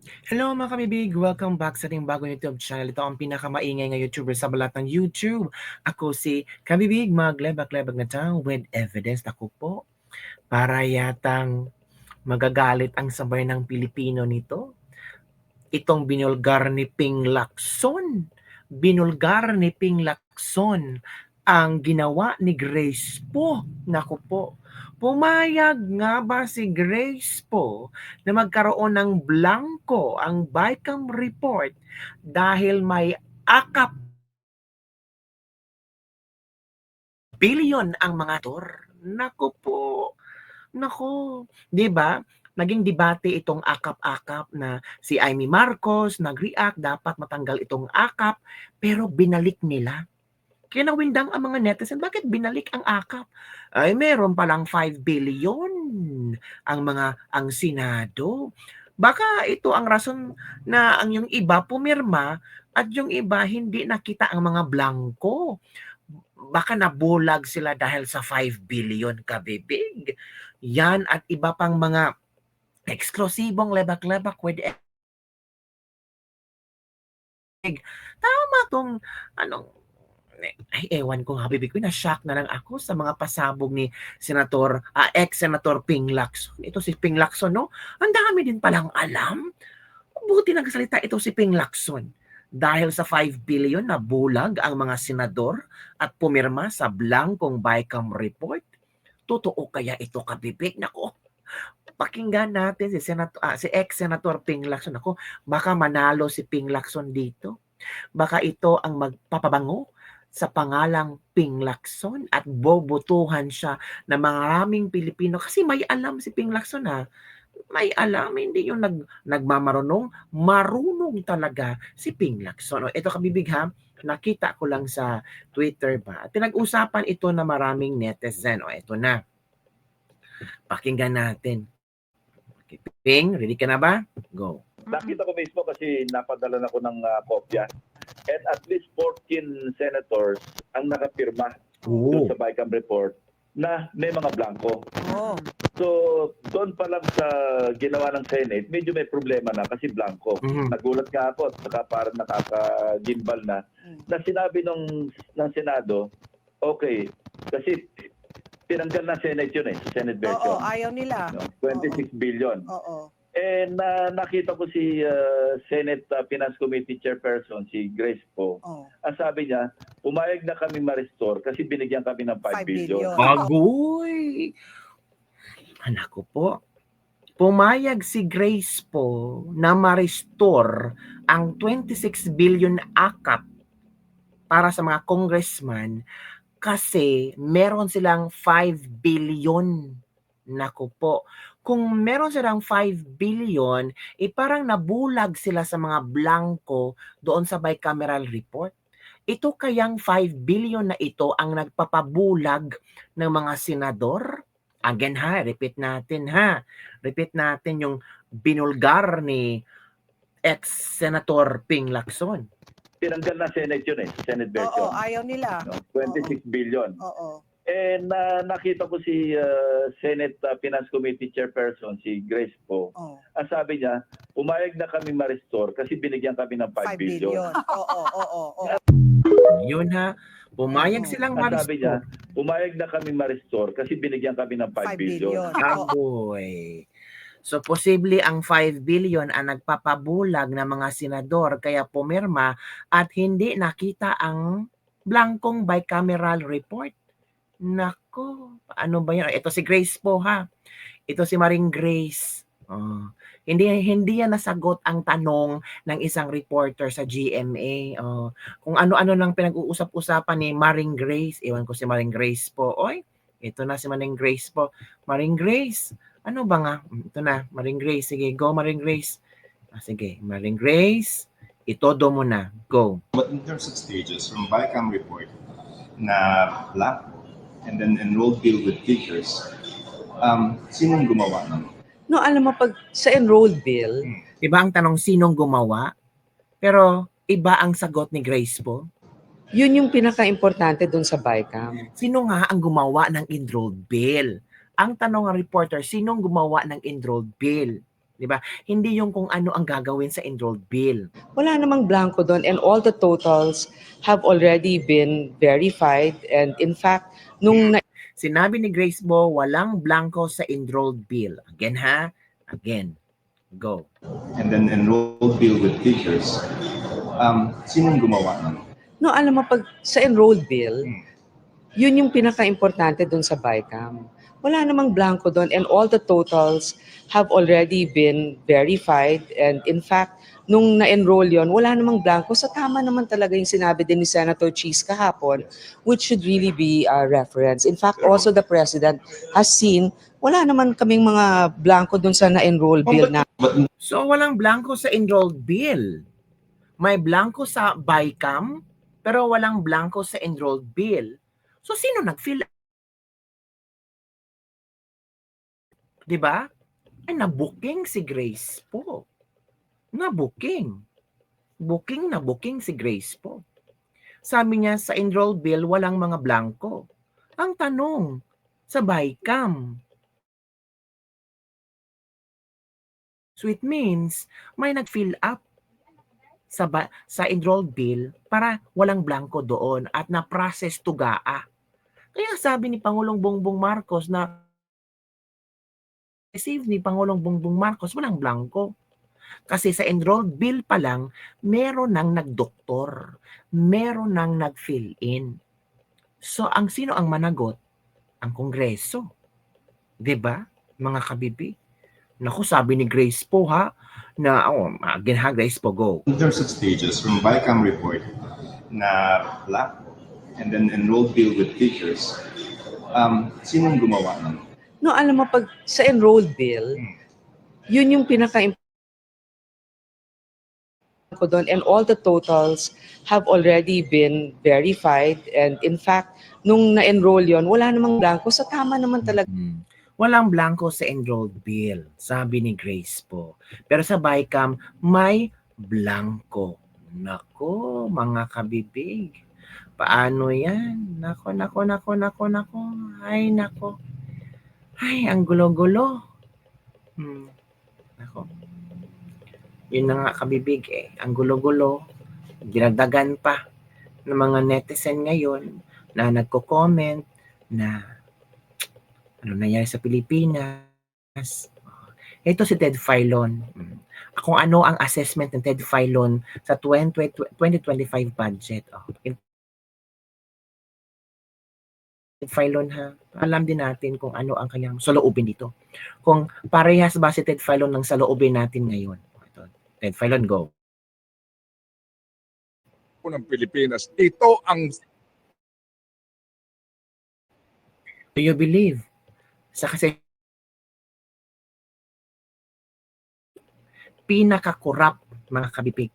Hello mga kabibig! Welcome back sa ating bagong YouTube channel. Ito ang pinakamaingay nga YouTuber sa balat ng YouTube. Ako si Kabibig, maglebak-lebak na tao with evidence. Ako po, para yatang magagalit ang sabay ng Pilipino nito. Itong binulgar ni Ping Lacson. Binulgar ni Ping Lacson ang ginawa ni Grace po. Naku po. Pumayag nga ba si Grace po na magkaroon ng blanco ang BICAM report dahil may akap billion ang mga tor? Naku po. Naku, 'di ba? Naging debate itong akap-akap na si Amy Marcos nag-react dapat matanggal itong akap pero binalik nila. Kaya nawindang ang mga netizen, bakit binalik ang akap? Ay meron palang 5 billion ang Senado. Baka ito ang rason na ang yung iba pumirma at yung iba hindi nakita ang mga blanco. Baka nabulag sila dahil sa 5 billion kabibig. Yan at iba pang mga eksklusibong lebak-lebak with egg. Tama tong anong ay ewan ko nga bibig ko na-shock na lang ako sa mga pasabog ni ex-Senator Ping Lacson. Ito si Ping Lacson 'no, ang dami din palang alam. Buti nagsalita ito si Ping Lacson. Dahil sa 5 billion na bulag ang mga senador at pumirma sa blankong BICAM report. Totoo kaya ito kabibig? Nako, pakinggan natin si ex-Senator Ping Lacson. Ako, baka manalo si Ping Lacson dito. Baka ito ang magpapabango sa pangalang Ping Lacson at bobotohan siya ng maraming Pilipino kasi may alam si Ping Lacson ha. May alam, hindi yung nagmamarunong, marunong talaga si Ping Lacson. O, ito kabibig ha, nakita ko lang sa Twitter ba. At pinag-usapan ito na maraming netizen. O, ito na. Pakinggan natin. Okay, Ping, ready ka na ba? Go. Nakita ko mismo kasi napadala na ko ng kopya. And at least 14 senators ang nakapirma doon sa BICAM report na may mga blanco. So, doon pa lang sa ginawa ng Senate, medyo may problema na kasi blanco. Nagulat nga ako, saka parang nakaka-gimbal na sinabi ng Senado, okay, kasi tinanggal na Senate yun Senate version. Oo, ayaw nila. 26 billion. Oo. And nakita ko si Senate Finance Committee Chairperson, si Grace po. Ang sabi niya, pumayag na kami ma-restore kasi binigyan kami ng 5 billion. Agoy! Anak ko po, pumayag si Grace po na ma-restore ang 26 billion akap para sa mga congressman kasi meron silang 5 billion. Naku po, kung meron silang 5 billion, parang nabulag sila sa mga blanco doon sa bicameral report. Ito kayang 5 billion na ito ang nagpapabulag ng mga senador? Again ha, repeat natin ha. Repeat natin yung binulgar ni ex-Senator Ping Lacson. Tinanggal na Senate yun Senate version. Oo, ayaw nila. 26 billion. Oo. And nakita ko si Senate Finance Committee Chairperson, si Grace po. Ang sabi niya, pumayag na kami ma-restore kasi binigyan kami ng 5 billion. Oo. Yun ha, pumayag silang Ang sabi niya, ma-restore. pumayag na kami ma-restore kasi binigyan kami ng 5 billion. Agoy. So, posible ang 5 billion ang nagpapabulag ng mga senador kaya pumirma at hindi nakita ang blankong bicameral report. Nako, ano ba yan? Ito si Grace po ha. Ito si Maring Grace. Hindi yan nasagot ang tanong ng isang reporter sa GMA. Kung ano-ano lang pinag-uusap-usapan ni Maring Grace. Ewan ko si Maring Grace po. Oy, ito na si Maring Grace po. Maring Grace, ano ba nga? Ito na, Maring Grace. Sige, go Maring Grace. Sige, Maring Grace, itodo mo na. Go. But in terms of stages, from BICAM report na black and then enrolled bill with figures, sinong gumawa nun? No, alam mo, pag sa enrolled bill, Diba ang tanong sinong gumawa? Pero iba ang sagot ni Grace po. yun yung pinaka-importante dun sa BICAM. Sino nga ang gumawa ng enrolled bill? Ang tanong ng reporter, sinong gumawa ng enrolled bill? 'di ba? Hindi yung kung ano ang gagawin sa enrolled bill. Wala namang blanco doon and all the totals have already been verified and in fact, nung Sinabi ni Grace Bo, walang blanco sa enrolled bill. Again ha? Again. Go. and then enrolled bill with teachers, sinong gumawa nun? no, alam mo, pag sa enrolled bill, yun yung pinaka-importante doon sa BICAM. Wala namang blanco doon and all the totals have already been verified and in fact, nung na-enroll yon, wala namang blanco. Sa tama naman talaga yung sinabi din ni Senator Cheese kahapon, which should really be a reference. In fact, also the President has seen, wala naman kaming mga blanco doon sa na-enroll bill na. So, walang blanco sa enrolled bill. May blanco sa BICAM, pero walang blanco sa enrolled bill. So, sino nag-fill? Diba? Ay, na-booking si Grace po. Na-booking. Booking si Grace po. Sabi niya, sa enrolled bill, walang mga blanco. Ang tanong, sa BICAM. So it means, may nag-fill up sa enrolled bill para walang blanco doon at na-process tugaa. Kaya sabi ni Pangulong Bongbong Marcos na receive ni Pangulong Bongbong Marcos walang blanco. Kasi sa enrolled bill pa lang, meron nang nagdoktor, meron nang nag-fill in. So ang sino ang managot? Ang Kongreso. 'Di ba, mga kabibi? Naku, sabi ni Grace po ha, na, again ha, Grace po, go. In terms of stages, from BICAM report na blanco, and then enrolled bill with teachers, sinong gumawa nun? No, alam mo, pag sa enrolled bill, yun yung pinaka-importante ko doon and all the totals have already been verified and in fact, nung na-enroll yon, wala namang blanco. Sa tama naman talaga. Walang blanco sa enrolled bill, sabi ni Grace po. Pero sa BICAM, may blanco. Nako, mga kabibig. Paano yan? Nako. Ay, nako. Ay, ang gulo-gulo. Nako. Yun na nga, kabibig eh. Ang gulo-gulo. Dinagdagan pa ng mga netizen ngayon na nagko-comment na ano nangyari sa Pilipinas. Ito si Ted Filon. Kung ano ang assessment ng Ted Filon sa 2025 budget. Ted Filon ha, alam din natin kung ano ang kanyang saloobin dito. Kung parehas ba si Ted Filon ng saloobin natin ngayon. Ito, Ted Filon, go. Ng Pilipinas. Ito ang Do you believe? Sa kasi pinaka-corrupt, mga kabibig.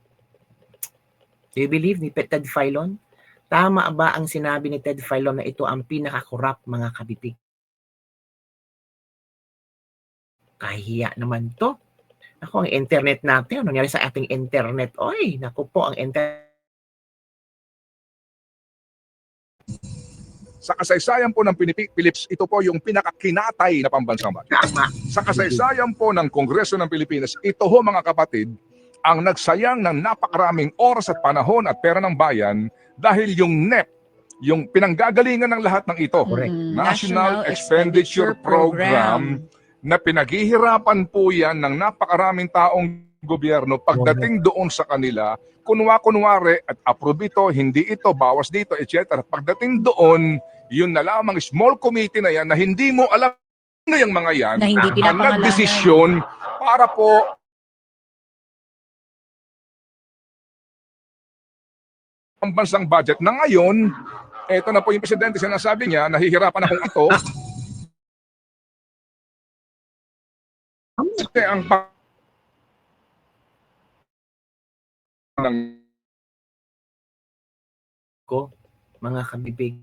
Do you believe ni Ted Filon? Tama ba ang sinabi ni Ted Filon na ito ang pinaka-corrupt, mga kabibig? Kahiya naman to. Ako, ang internet natin, ano nangyari sa ating internet? Oy, naku po, ang internet. sa kasaysayan po ng Philippines, ito po yung pinakakinatay na pambansang budget. Tama. Sa kasaysayan po ng Kongreso ng Pilipinas, ito ho mga kapatid, ang nagsayang ng napakaraming oras at panahon at pera ng bayan dahil yung NEP, yung pinanggagalingan ng lahat ng ito, Correct. National Expenditure Program, na pinaghihirapan po yan ng napakaraming taong gobyerno pagdating doon sa kanila, kunwari at approve ito, hindi ito, bawas dito, etc. Pagdating doon, yun na lamang small committee na yan na hindi mo alam na yung mga yan na hindi ang pinapangalanan. nagdesisyon para po ang bansang budget na ngayon. Ito na po yung presidente, sinasabi niya, nahihirapan akong ito. Kasi ang ng Ko, mga kabibig.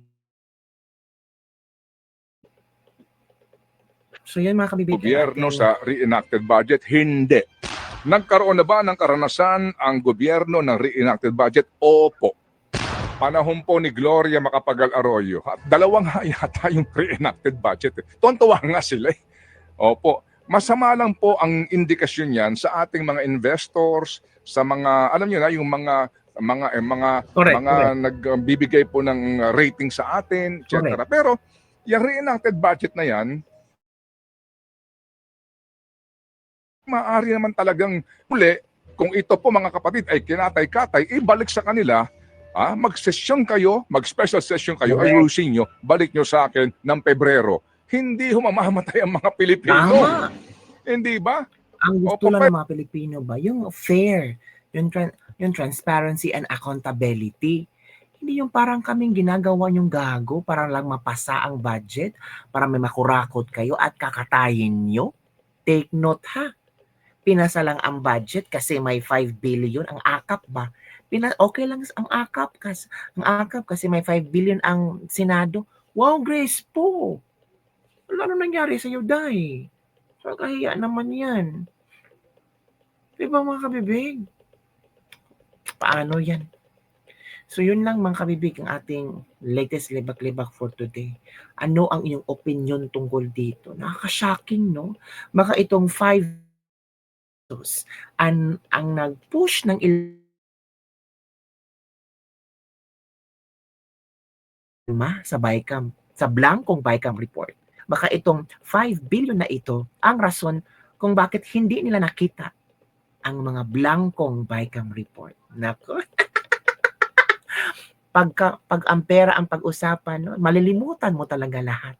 So yan mga kabibig. gobyerno sa reenacted budget, hindi. Nagkaroon na ba ng karanasan ang gobyerno ng reenacted budget? Opo. Panahon po ni Gloria Macapagal Arroyo. At dalawang yata yung reenacted budget. Tuwan-tuwa nga sila. Opo. Masama lang po ang indikasyon yan sa ating mga investors, sa mga, alam niyo na, yung Correct, mga correct. nagbibigay po ng rating sa atin, etc. Pero yung reenacted budget na yan, maaari naman talagang muli, kung ito po mga kapatid ay kinatay-katay, ibalik sa kanila, mag-session kayo, mag-special session kayo, Correct. ayusin nyo, balik nyo sa akin ng Pebrero. Hindi humamamatay ang mga Pilipino. Tama. Hindi ba? Ang gusto Opo, lang ng mga Pilipino ba, yung fair, yung transparency and accountability. Hindi yung parang kaming ginagawa yung gago para lang mapasa ang budget, para may makurakot kayo at kakatayin nyo. Take note ha. Pinasa lang ang budget kasi may 5 billion ang akap ba? Okay lang ang akap kasi may 5 billion ang Senado. Wow, Grace po. Ano nangyari sa iyo, Day? Kahiya naman yan. Diba mga kabibig? Paano yan? So yun lang mga kabibig ang ating latest libak-libak for today. Ano ang iyong opinion tungkol dito? Nakaka-shocking, no? Baka itong 5 ang nag-push ng sa BICAM, sa blankong BICAM report. Baka itong 5 billion na ito ang rason kung bakit hindi nila nakita ang mga blankong BICAM report. Nako. Pag ang pera ang pag-usapan, no, malilimutan mo talaga lahat.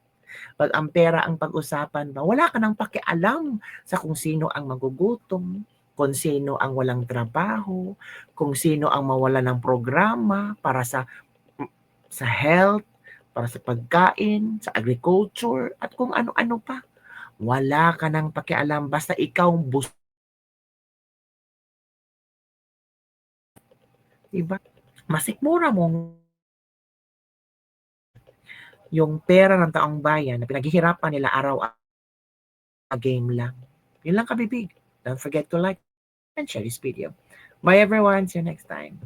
Pag ang pera ang pag-usapan ba, wala ka nang pakialam sa kung sino ang magugutom, kung sino ang walang trabaho, kung sino ang mawala ng programa para sa health, para sa pagkain, sa agriculture, at kung ano-ano pa. Wala ka nang pakialam basta ikaw diba? Masikmura mo yung pera ng taong bayan na pinaghihirapan nila araw a game lang. Yun lang kabibig. Don't forget to like and share this video. Bye everyone. See you next time.